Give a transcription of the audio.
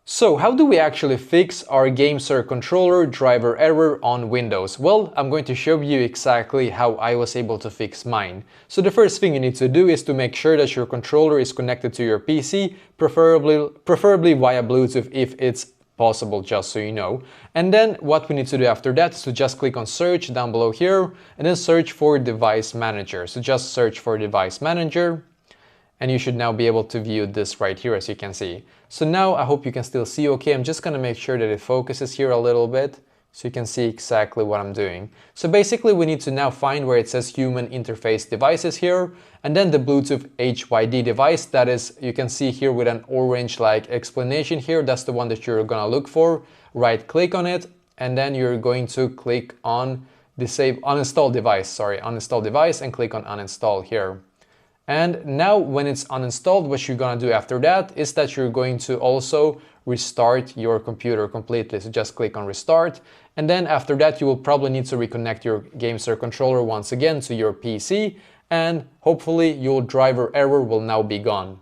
So how do we actually fix our GameSir controller driver error on Windows? Well, I'm going to show you exactly how I was able to fix mine. So the first thing you need to do is to make sure that your controller is connected to your PC, preferably via Bluetooth if it's possible, just so you know. And then what we need to do after that is to just click on search down below here and then search for device manager. So just search for device manager. And you should now be able to view this right here, as you can see. So now I hope you can still see okay. I'm just gonna make sure that it focuses here a little bit so you can see exactly what I'm doing. So basically we need to now find where it says human interface devices here, and then the Bluetooth HYD device that is, you can see here with an orange like explanation here, that's the one that you're gonna look for. Right click on it, and then you're going to click on uninstall device and click on uninstall here. And now when it's uninstalled, what you're gonna do after that is that you're going to also restart your computer completely. So just click on restart. And then after that, you will probably need to reconnect your GameSir controller once again to your PC, and hopefully your driver error will now be gone.